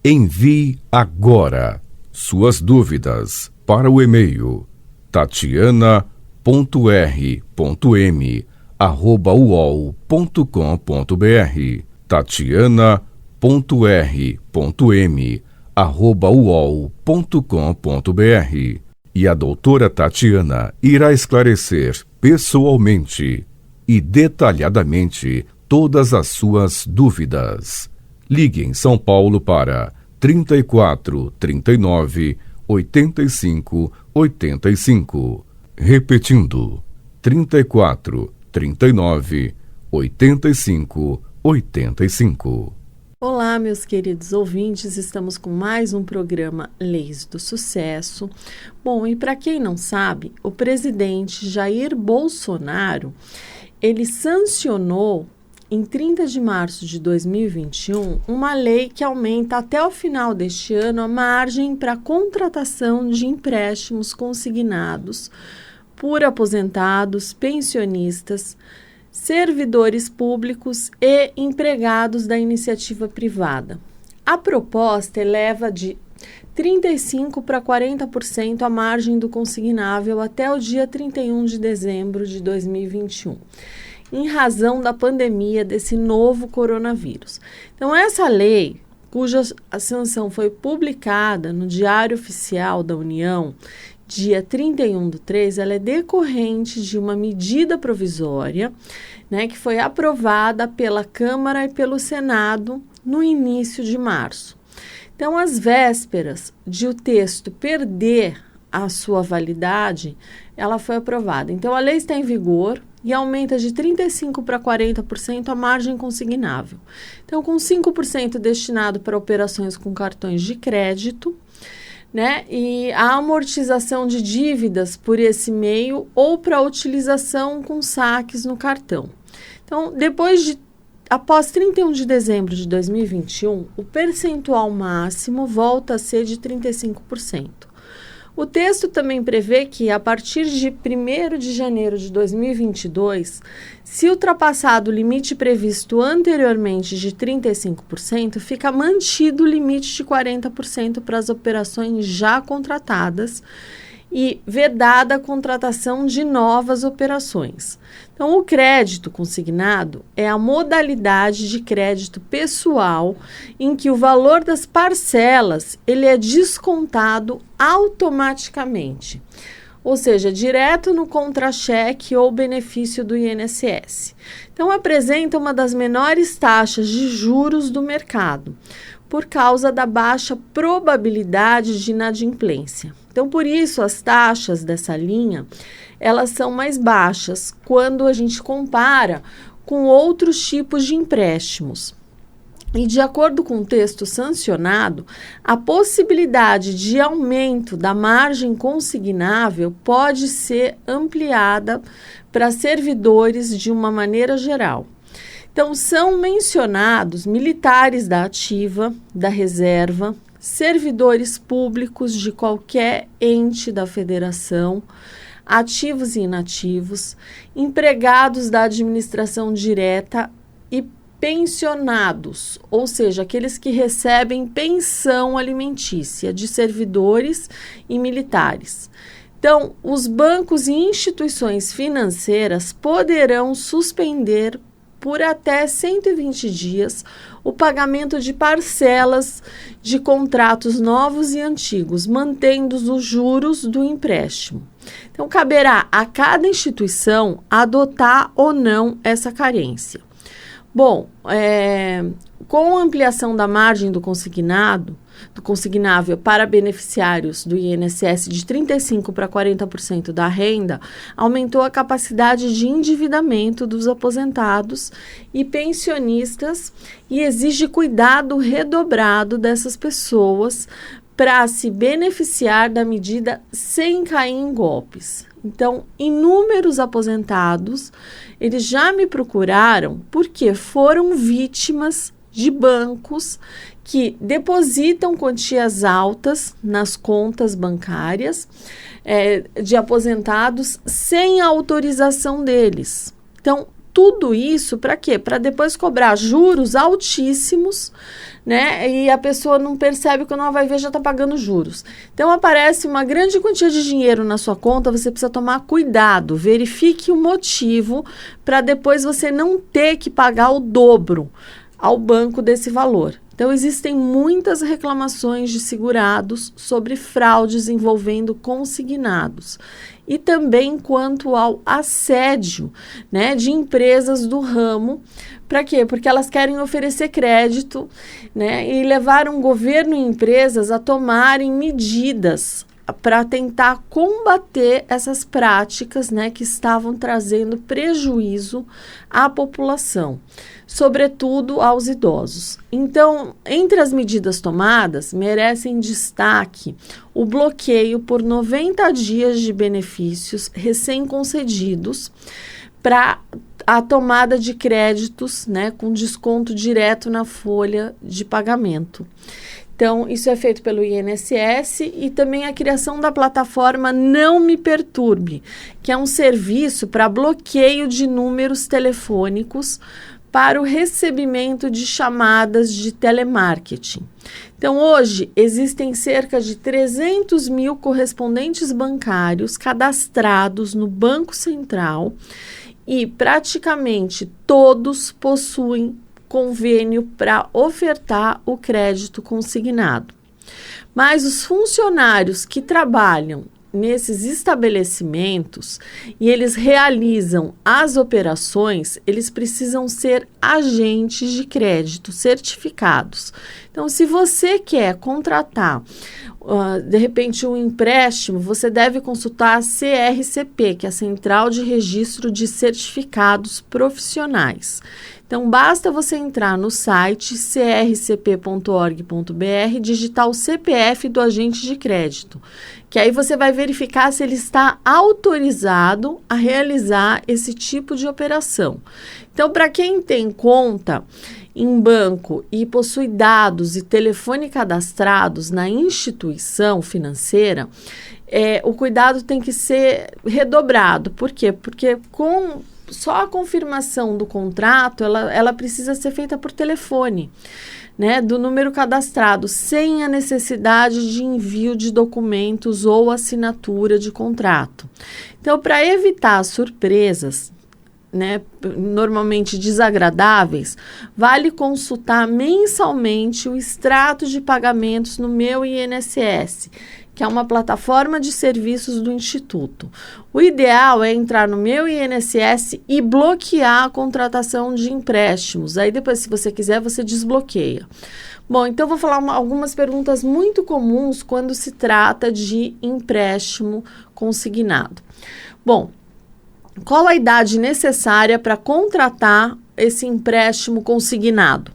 Envie agora suas dúvidas para o e-mail tatiana.r.m@uol.com.br tatiana.r.m@uol.com.br e a doutora Tatiana irá esclarecer pessoalmente e detalhadamente todas as suas dúvidas. Ligue em São Paulo para 34 39 85 85. Repetindo, 34 39 85 85. Olá, meus queridos ouvintes, estamos com mais um programa Leis do Sucesso. Bom, e para quem não sabe, o presidente Jair Bolsonaro, ele sancionou em 30 de março de 2021 uma lei que aumenta até o final deste ano a margem para contratação de empréstimos consignados por aposentados, pensionistas, servidores públicos e empregados da iniciativa privada. A proposta eleva de 35% para 40% a margem do consignável até o dia 31 de dezembro de 2021, em razão da pandemia desse novo coronavírus. Então, essa lei, cuja sanção foi publicada no Diário Oficial da União, dia 31/3, ela é decorrente de uma medida provisória, que foi aprovada pela Câmara e pelo Senado no início de março. Então, às vésperas de o texto perder a sua validade, ela foi aprovada. Então, a lei está em vigor e aumenta de 35% para 40% a margem consignável. Então, com 5% destinado para operações com cartões de crédito, e a amortização de dívidas por esse meio ou para utilização com saques no cartão. Então, após 31 de dezembro de 2021, o percentual máximo volta a ser de 35%. O texto também prevê que, a partir de 1º de janeiro de 2022, se ultrapassado o limite previsto anteriormente de 35%, fica mantido o limite de 40% para as operações já contratadas e vedada a contratação de novas operações. Então, o crédito consignado é a modalidade de crédito pessoal em que o valor das parcelas ele é descontado automaticamente, ou seja, direto no contra-cheque ou benefício do INSS. Então, apresenta uma das menores taxas de juros do mercado, por causa da baixa probabilidade de inadimplência. Então, por isso, as taxas dessa linha, elas são mais baixas quando a gente compara com outros tipos de empréstimos. E, de acordo com o texto sancionado, a possibilidade de aumento da margem consignável pode ser ampliada para servidores de uma maneira geral. Então, são mencionados militares da ativa, da reserva, servidores públicos de qualquer ente da federação, ativos e inativos, empregados da administração direta e pensionados, ou seja, aqueles que recebem pensão alimentícia de servidores e militares. Então, os bancos e instituições financeiras poderão suspender por até 120 dias o pagamento de parcelas de contratos novos e antigos, mantendo os juros do empréstimo. Então, caberá a cada instituição adotar ou não essa carência. Bom, com a ampliação da margem do consignável para beneficiários do INSS de 35% para 40% da renda, aumentou a capacidade de endividamento dos aposentados e pensionistas e exige cuidado redobrado dessas pessoas para se beneficiar da medida sem cair em golpes. Então, inúmeros aposentados, eles já me procuraram porque foram vítimas de bancos que depositam quantias altas nas contas bancárias de aposentados sem a autorização deles. Então, tudo isso para quê? Para depois cobrar juros altíssimos, né? E a pessoa não percebe, quando ela vai ver, já está pagando juros. Então, aparece uma grande quantia de dinheiro na sua conta, você precisa tomar cuidado, verifique o motivo para depois você não ter que pagar o dobro ao banco desse valor. Então, existem muitas reclamações de segurados sobre fraudes envolvendo consignados. E também quanto ao assédio, né, de empresas do ramo. Para quê? Porque elas querem oferecer crédito, né, e levaram o governo e empresas a tomarem medidas para tentar combater essas práticas, né, que estavam trazendo prejuízo à população, sobretudo aos idosos. Então, entre as medidas tomadas, merecem destaque o bloqueio por 90 dias de benefícios recém-concedidos para a tomada de créditos, né, com desconto direto na folha de pagamento. Então, isso é feito pelo INSS e também a criação da plataforma Não Me Perturbe, que é um serviço para bloqueio de números telefônicos para o recebimento de chamadas de telemarketing. Então, hoje, existem cerca de 300 mil correspondentes bancários cadastrados no Banco Central e praticamente todos possuem convênio para ofertar o crédito consignado. Mas os funcionários que trabalham nesses estabelecimentos e eles realizam as operações, eles precisam ser agentes de crédito certificados. Então, se você quer contratar, de repente, um empréstimo, você deve consultar a CRCP, que é a Central de Registro de Certificados Profissionais. Então, basta você entrar no site crcp.org.br, digitar o CPF do agente de crédito, que aí você vai verificar se ele está autorizado a realizar esse tipo de operação. Então, para quem tem conta em banco e possui dados e telefone cadastrados na instituição financeira, o cuidado tem que ser redobrado. Por quê? Porque só a confirmação do contrato, ela precisa ser feita por telefone, né, do número cadastrado, sem a necessidade de envio de documentos ou assinatura de contrato. Então, para evitar surpresas, né, normalmente desagradáveis, vale consultar mensalmente o extrato de pagamentos no Meu INSS, que é uma plataforma de serviços do Instituto. O ideal é entrar no Meu INSS e bloquear a contratação de empréstimos. Aí depois, se você quiser, você desbloqueia. Bom, então vou falar algumas perguntas muito comuns quando se trata de empréstimo consignado. Bom, qual a idade necessária para contratar esse empréstimo consignado?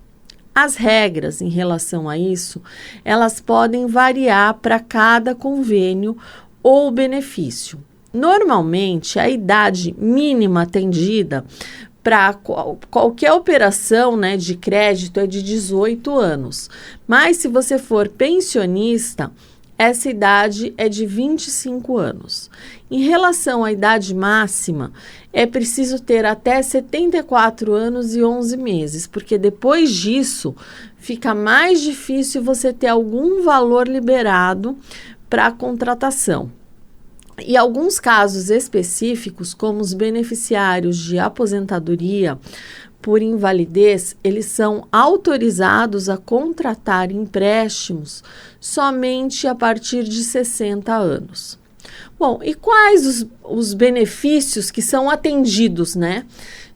As regras em relação a isso, elas podem variar para cada convênio ou benefício. Normalmente, a idade mínima atendida para qualquer operação, né, de crédito é de 18 anos. Mas se você for pensionista, essa idade é de 25 anos. Em relação à idade máxima, é preciso ter até 74 anos e 11 meses, porque depois disso fica mais difícil você ter algum valor liberado para a contratação. E alguns casos específicos, como os beneficiários de aposentadoria por invalidez, eles são autorizados a contratar empréstimos somente a partir de 60 anos. Bom, e quais os benefícios que são atendidos, né?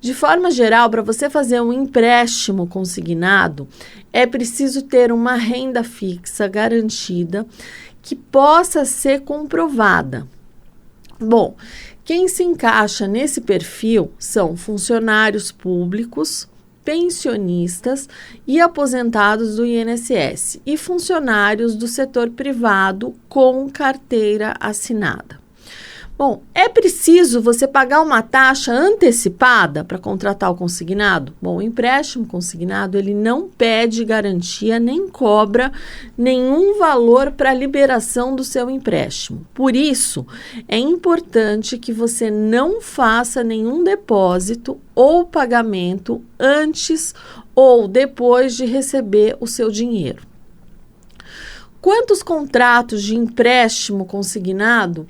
De forma geral, para você fazer um empréstimo consignado, é preciso ter uma renda fixa garantida que possa ser comprovada. Bom, quem se encaixa nesse perfil são funcionários públicos, pensionistas e aposentados do INSS e funcionários do setor privado com carteira assinada. Bom, é preciso você pagar uma taxa antecipada para contratar o consignado? Bom, o empréstimo consignado, ele não pede garantia nem cobra nenhum valor para a liberação do seu empréstimo. Por isso, é importante que você não faça nenhum depósito ou pagamento antes ou depois de receber o seu dinheiro. Quantos contratos de empréstimo consignado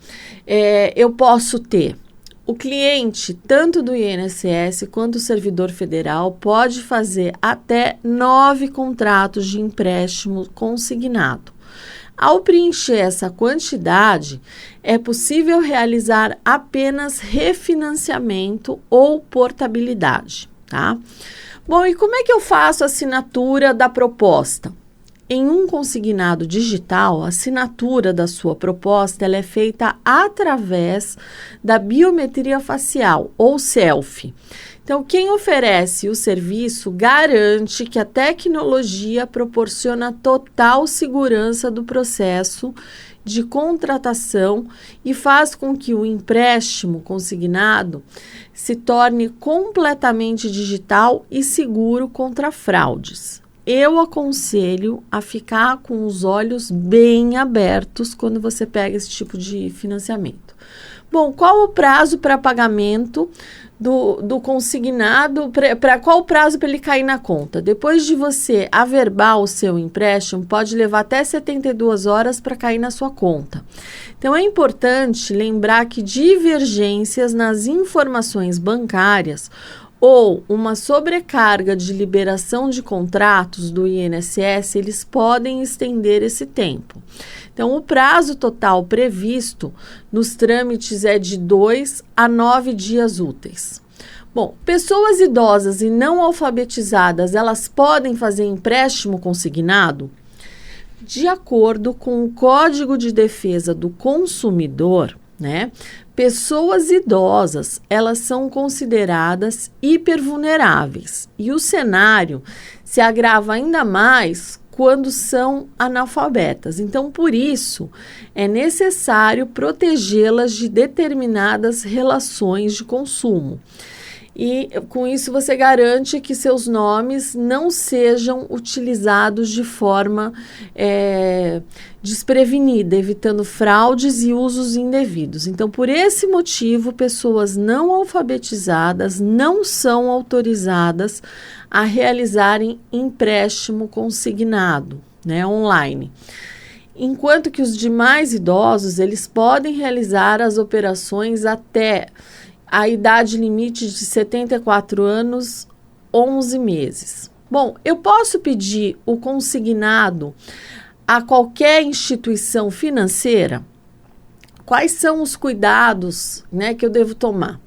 eu posso ter? O cliente, tanto do INSS quanto o servidor federal, pode fazer até 9 contratos de empréstimo consignado. Ao preencher essa quantidade, é possível realizar apenas refinanciamento ou portabilidade, tá? Bom, e como é que eu faço a assinatura da proposta? Em um consignado digital, a assinatura da sua proposta ela é feita através da biometria facial, ou selfie. Então, quem oferece o serviço garante que a tecnologia proporciona total segurança do processo de contratação e faz com que o empréstimo consignado se torne completamente digital e seguro contra fraudes. Eu aconselho a ficar com os olhos bem abertos quando você pega esse tipo de financiamento. Bom, qual o prazo para pagamento do consignado? Qual o prazo para ele cair na conta? Depois de você averbar o seu empréstimo, pode levar até 72 horas para cair na sua conta. Então, é importante lembrar que divergências nas informações bancárias ou uma sobrecarga de liberação de contratos do INSS, eles podem estender esse tempo. Então, o prazo total previsto nos trâmites é de 2 a 9 dias úteis. Bom, pessoas idosas e não alfabetizadas, elas podem fazer empréstimo consignado? De acordo com o Código de Defesa do Consumidor, né? Pessoas idosas, elas são consideradas hipervulneráveis e o cenário se agrava ainda mais quando são analfabetas. Então, por isso, é necessário protegê-las de determinadas relações de consumo. E com isso você garante que seus nomes não sejam utilizados de forma desprevenida, evitando fraudes e usos indevidos. Então, por esse motivo, pessoas não alfabetizadas não são autorizadas a realizarem empréstimo consignado, né, online. Enquanto que os demais idosos, eles podem realizar as operações até a idade limite de 74 anos, 11 meses. Bom, eu posso pedir o consignado a qualquer instituição financeira? Quais são os cuidados, né, que eu devo tomar?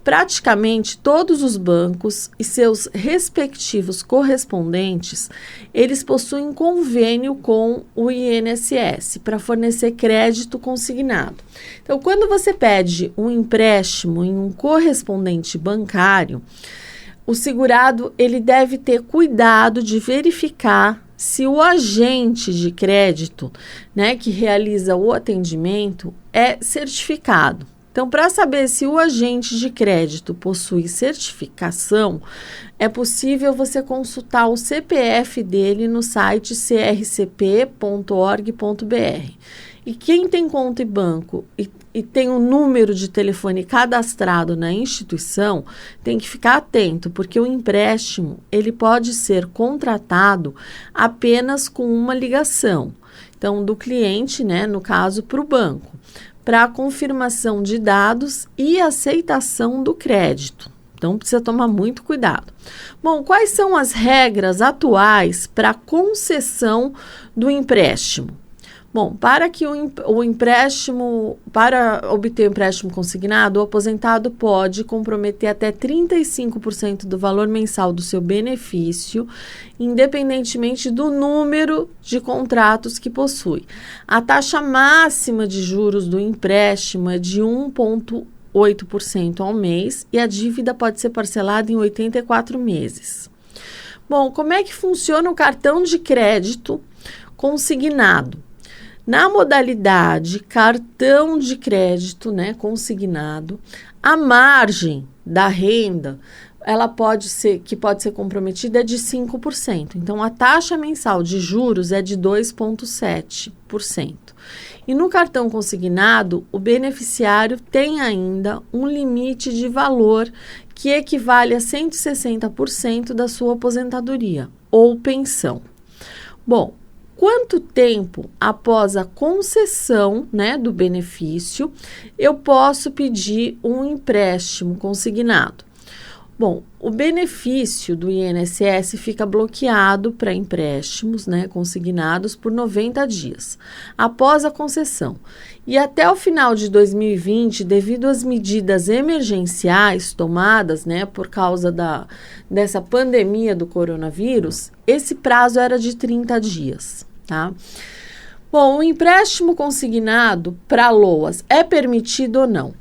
Praticamente todos os bancos e seus respectivos correspondentes, eles possuem convênio com o INSS para fornecer crédito consignado. Então, quando você pede um empréstimo em um correspondente bancário, o segurado ele deve ter cuidado de verificar se o agente de crédito, né, que realiza o atendimento é certificado. Então, para saber se o agente de crédito possui certificação, é possível você consultar o CPF dele no site crcp.org.br. E quem tem conta em banco e tem um número de telefone cadastrado na instituição, tem que ficar atento, porque o empréstimo ele pode ser contratado apenas com uma ligação. Então, do cliente, né, no caso, para o banco, para a confirmação de dados e aceitação do crédito. Então, precisa tomar muito cuidado. Bom, quais são as regras atuais para a concessão do empréstimo? Bom, para obter o empréstimo consignado, o aposentado pode comprometer até 35% do valor mensal do seu benefício, independentemente do número de contratos que possui. A taxa máxima de juros do empréstimo é de 1,8% ao mês e a dívida pode ser parcelada em 84 meses. Bom, como é que funciona o cartão de crédito consignado? Na modalidade cartão de crédito, né, consignado, a margem da renda pode ser comprometida é de 5%. Então, a taxa mensal de juros é de 2,7%. E no cartão consignado, o beneficiário tem ainda um limite de valor que equivale a 160% da sua aposentadoria ou pensão. Bom, quanto tempo após a concessão, né, do benefício eu posso pedir um empréstimo consignado? Bom, o benefício do INSS fica bloqueado para empréstimos, né, consignados por 90 dias após a concessão. E até o final de 2020, devido às medidas emergenciais tomadas, né, por causa dessa pandemia do coronavírus, esse prazo era de 30 dias, tá? Bom, o empréstimo consignado para LOAS é permitido ou não?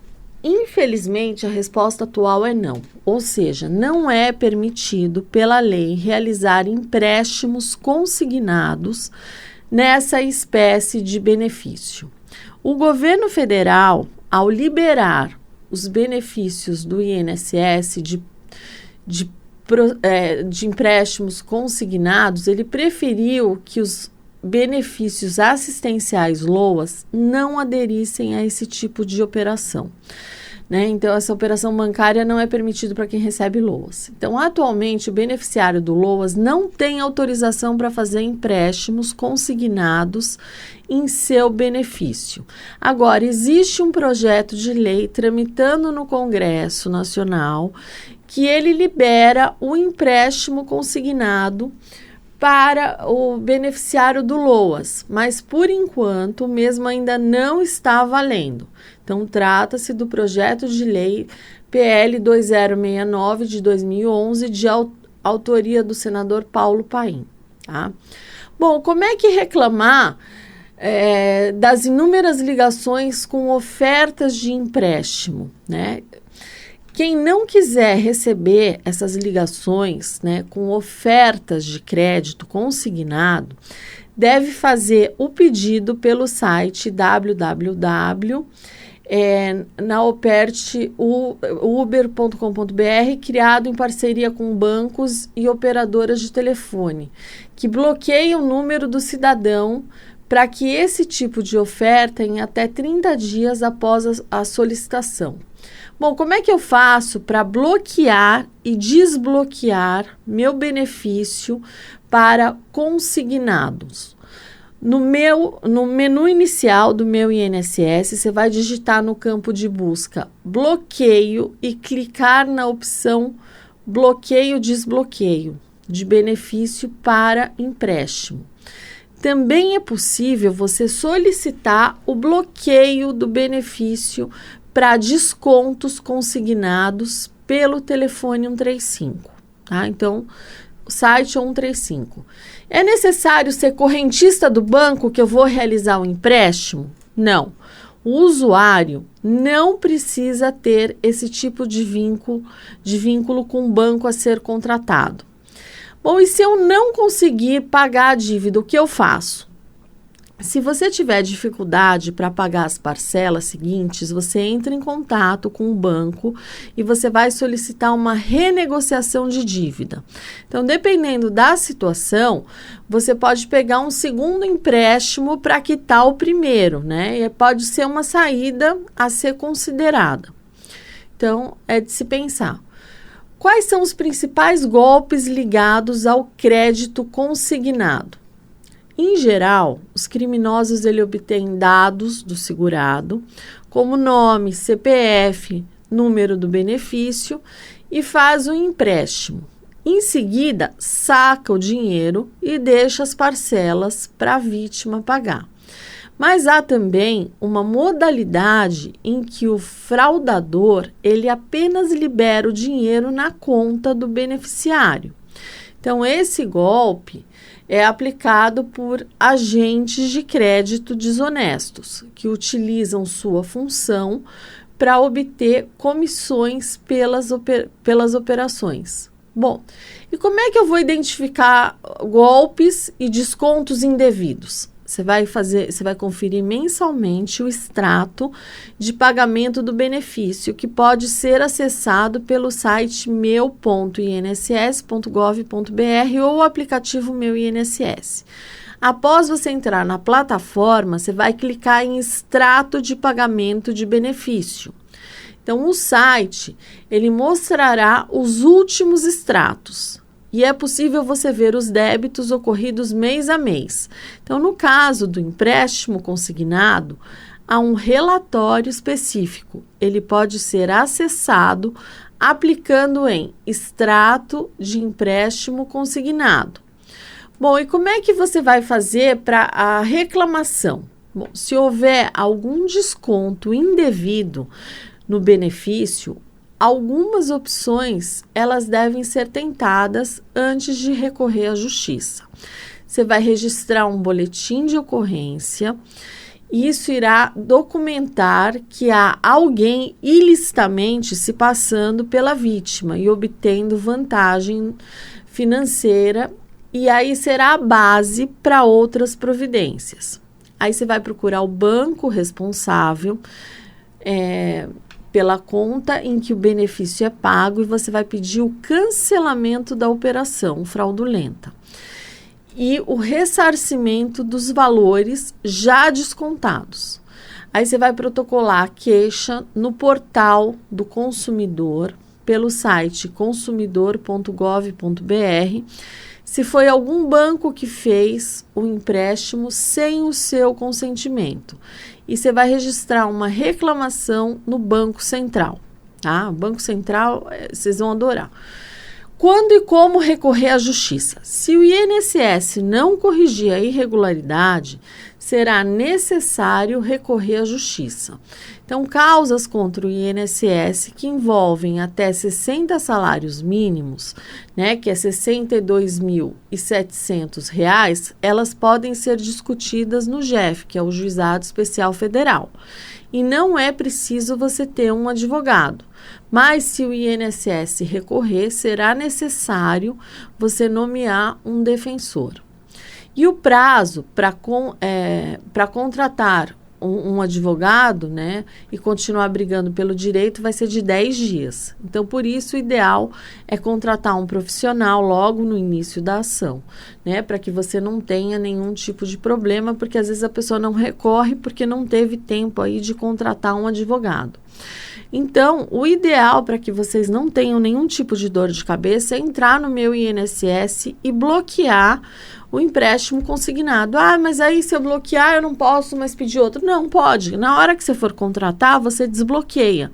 Infelizmente, a resposta atual é não, ou seja, não é permitido pela lei realizar empréstimos consignados nessa espécie de benefício. O governo federal, ao liberar os benefícios do INSS de empréstimos consignados, ele preferiu que os benefícios assistenciais LOAS não aderissem a esse tipo de operação, né? Então, essa operação bancária não é permitida para quem recebe LOAS. Então, atualmente, o beneficiário do LOAS não tem autorização para fazer empréstimos consignados em seu benefício. Agora, existe um projeto de lei tramitando no Congresso Nacional que ele libera o empréstimo consignado para o beneficiário do LOAS, mas por enquanto o mesmo ainda não está valendo. Então, trata-se do projeto de lei PL 2069 de 2011, de autoria do senador Paulo Paim. Tá? Bom, como é que reclamar das inúmeras ligações com ofertas de empréstimo, né? Quem não quiser receber essas ligações, né, com ofertas de crédito consignado, deve fazer o pedido pelo site uber.com.br, criado em parceria com bancos e operadoras de telefone, que bloqueiam o número do cidadão para que esse tipo de oferta em até 30 dias após a solicitação. Bom, como é que eu faço para bloquear e desbloquear meu benefício para consignados? No menu inicial do meu INSS, você vai digitar no campo de busca bloqueio e clicar na opção bloqueio-desbloqueio de benefício para empréstimo. Também é possível você solicitar o bloqueio do benefício para descontos consignados pelo telefone 135, tá? Então, o site é 135. É necessário ser correntista do banco que eu vou realizar o empréstimo? Não. O usuário não precisa ter esse tipo de vínculo com o banco a ser contratado. Bom, e se eu não conseguir pagar a dívida, o que eu faço? Se você tiver dificuldade para pagar as parcelas seguintes, você entra em contato com o banco e você vai solicitar uma renegociação de dívida. Então, dependendo da situação, você pode pegar um segundo empréstimo para quitar o primeiro, né? E pode ser uma saída a ser considerada. Então, é de se pensar. Quais são os principais golpes ligados ao crédito consignado? Em geral, os criminosos obtêm dados do segurado, como nome, CPF, número do benefício, e faz o empréstimo. Em seguida, saca o dinheiro e deixa as parcelas para a vítima pagar. Mas há também uma modalidade em que o fraudador ele apenas libera o dinheiro na conta do beneficiário. Então, esse golpe é aplicado por agentes de crédito desonestos, que utilizam sua função para obter comissões pelas operações. Bom, e como é que eu vou identificar golpes e descontos indevidos? você vai conferir mensalmente o extrato de pagamento do benefício, que pode ser acessado pelo site meu.inss.gov.br ou o aplicativo Meu INSS. Após você entrar na plataforma, você vai clicar em extrato de pagamento de benefício. Então, o site, ele mostrará os últimos extratos. E é possível você ver os débitos ocorridos mês a mês. Então, no caso do empréstimo consignado, há um relatório específico. Ele pode ser acessado aplicando em extrato de empréstimo consignado. Bom, e como é que você vai fazer para a reclamação? Bom, se houver algum desconto indevido no benefício, algumas opções, elas devem ser tentadas antes de recorrer à justiça. Você vai registrar um boletim de ocorrência. Isso irá documentar que há alguém ilicitamente se passando pela vítima e obtendo vantagem financeira, e aí será a base para outras providências. Aí você vai procurar o banco responsável pela conta em que o benefício é pago e você vai pedir o cancelamento da operação fraudulenta e o ressarcimento dos valores já descontados. Aí você vai protocolar a queixa no portal do consumidor pelo site consumidor.gov.br, se foi algum banco que fez o empréstimo sem o seu consentimento. E você vai registrar uma reclamação no Banco Central, tá? O Banco Central, vocês vão adorar. Quando e como recorrer à justiça? Se o INSS não corrigir a irregularidade, será necessário recorrer à justiça. Então, causas contra o INSS que envolvem até 60 salários mínimos, né, que é R$ 62.700, elas podem ser discutidas no JEF, que é o Juizado Especial Federal. E não é preciso você ter um advogado. Mas se o INSS recorrer, será necessário você nomear um defensor. E o prazo para contratar um advogado, né, e continuar brigando pelo direito vai ser de 10 dias. Então, por isso, o ideal é contratar um profissional logo no início da ação, né, para que você não tenha nenhum tipo de problema, porque às vezes a pessoa não recorre porque não teve tempo aí de contratar um advogado. Então, o ideal para que vocês não tenham nenhum tipo de dor de cabeça é entrar no Meu INSS e bloquear o empréstimo consignado. Ah, mas aí se eu bloquear eu não posso mais pedir outro. Não, pode. Na hora que você for contratar, você desbloqueia.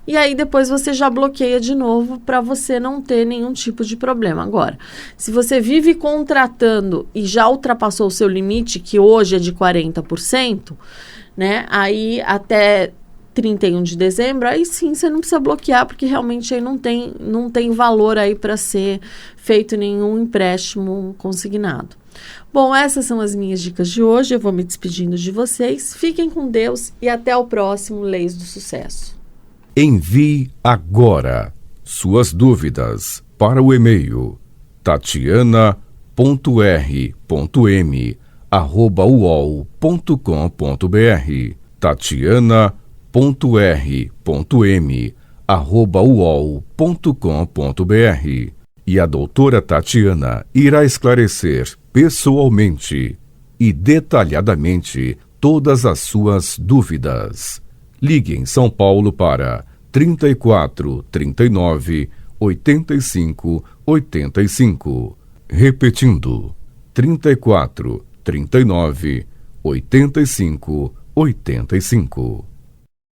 E aí depois você já bloqueia de novo para você não ter nenhum tipo de problema. Agora, se você vive contratando e já ultrapassou o seu limite, que hoje é de 40%, né? Aí até 31 de dezembro, aí sim você não precisa bloquear, porque realmente aí não tem valor aí para ser feito nenhum empréstimo consignado. Bom, essas são as minhas dicas de hoje. Eu vou me despedindo de vocês. Fiquem com Deus e até o próximo Leis do Sucesso. Envie agora suas dúvidas para o e-mail tatiana.r.m@uol.com.br tatiana.r.m@uol.com.br. E a doutora Tatiana irá esclarecer pessoalmente e detalhadamente todas as suas dúvidas. Ligue em São Paulo para 34 39 85 85. Repetindo, 34 39 85 85.